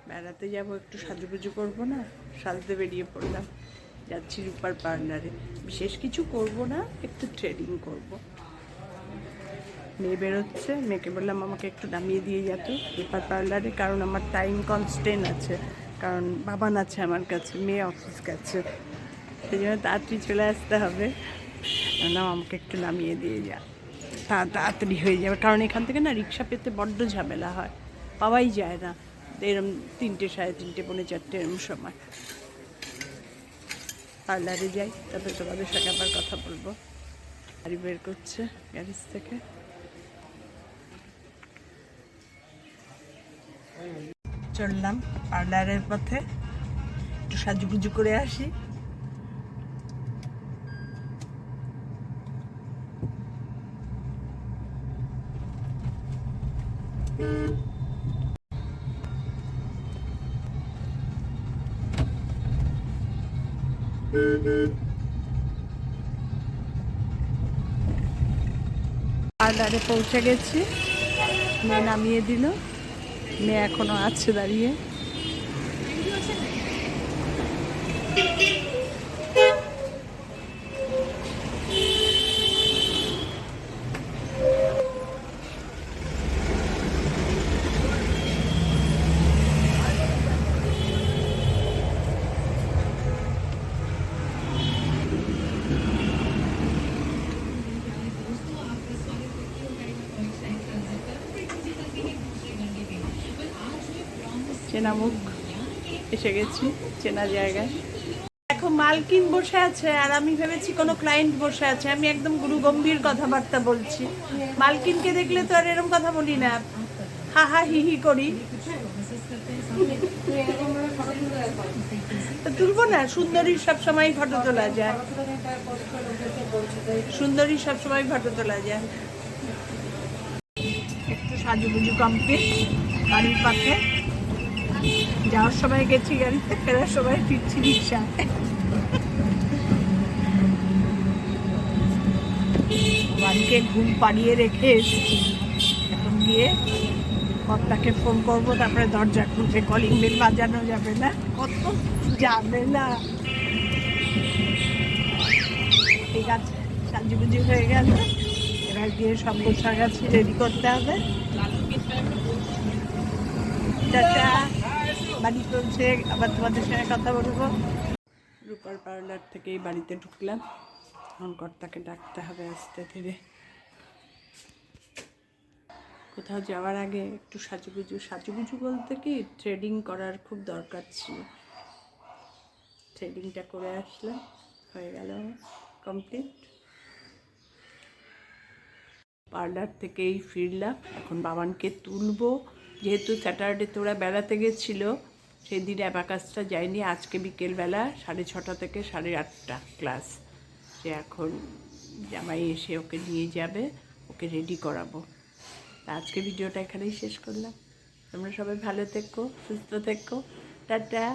বেড়াতে যাব, একটু সাজুগুজু করবো না, সাজতে বেরিয়ে পড়লাম। যাচ্ছি রূপার পার্লারে। বিশেষ কিছু করব না, একটু থ্রেডিং করব। মেয়ে বেরোচ্ছে, মেয়েকে বললাম আমাকে একটু নামিয়ে দিয়ে যেত রূপার পার্লারে, কারণ আমার টাইম কনস্ট্যান্ট আছে, কারণ বাবান আছে আমার কাছে, মেয়ে অফিস গেছে, সেই জন্য তাড়াতাড়ি চলে আসতে হবে। না, আমাকে একটু নামিয়ে দিয়ে যা, তাড়াতাড়ি হয়ে যাবে, কারণ এখান থেকে না রিক্সা পেতে বড্ড ঝামেলা হয়, পাওয়াই যায় না এরম 3টে, 3:30, পৌনে 4টে এরম সময়। পার্লারে যাই, তারপরে তোমাদের সাথে আবার কথা বলবো। গাড়ি বের করছে গ্যারেজ থেকে। চললাম পার্লারের পথে, একটু সাজুগুজু করে আসি। পার্লারে পৌঁছে গেছি, মেয়ে নামিয়ে দিল, মেয়ে এখনো আছে দাঁড়িয়ে। চেনা মুখ, এসে গেছি চেনা জায়গায়। দেখো মালকিন বসে আছে আর আমি ভেবেছি কোনো ক্লায়েন্ট বসে আছে, আমি একদম গুরুগম্ভীর কথাবার্তা বলছি। মালকিনকে দেখলে তো আর এরকম কথা বলি না, হা হা হি হি করি। তুলবো না, সুন্দরীর সবসময় ফটো তোলা যায়, সুন্দরীর সবসময় ফটো তোলা যায়। একটু সাজুগুজু কমপ্লিট, বাড়ির পাশে যাওয়ার সময় গেছি গাড়িতে, ফেরার সময় ফিরছি রিক্সায়। বাড়িকে ঘুম পাড়িয়ে রেখে এসেছি, এখন গিয়ে কর্তাকে ফোন করবো, তারপরে দরজা খুলবে, কলিং বেল বাজানো যাবে না, কত যাবে না। ঠিক আছে, সাজুগুজু হয়ে গেল, এবার গিয়ে সব গোছা গাছি রেডি করতে হবে। টাটা, বাড়ি চলছে, আবার তোমাদের সঙ্গে কথা বলবো। রূপার পার্লার থেকেই বাড়িতে ঢুকলাম, এখন কর্তাকে ডাকতে হবে আস্তে ধীরে। কোথাও যাওয়ার আগে একটু সাজুগুজু বলতে কি, থ্রেডিং করার খুব দরকার ছিল, থ্রেডিংটা করে আসলাম, হয়ে গেল কমপ্লিট। পার্লার থেকেই ফিরলাম, এখন বাবানকে তুলবো, যেহেতু স্যাটারডেতে ওরা বেড়াতে গেছিলো, সেদিন অ্যাবাকাসটা যায়নি, আজকে বিকেলবেলা 6:30 থেকে 8:30 ক্লাস। সে এখন জামাই এসে ওকে নিয়ে যাবে, ওকে রেডি করাবো। আজকে ভিডিওটা এখানেই শেষ করলাম। তোমরা সবাই ভালো থেকো, সুস্থ থেকো, টাটা।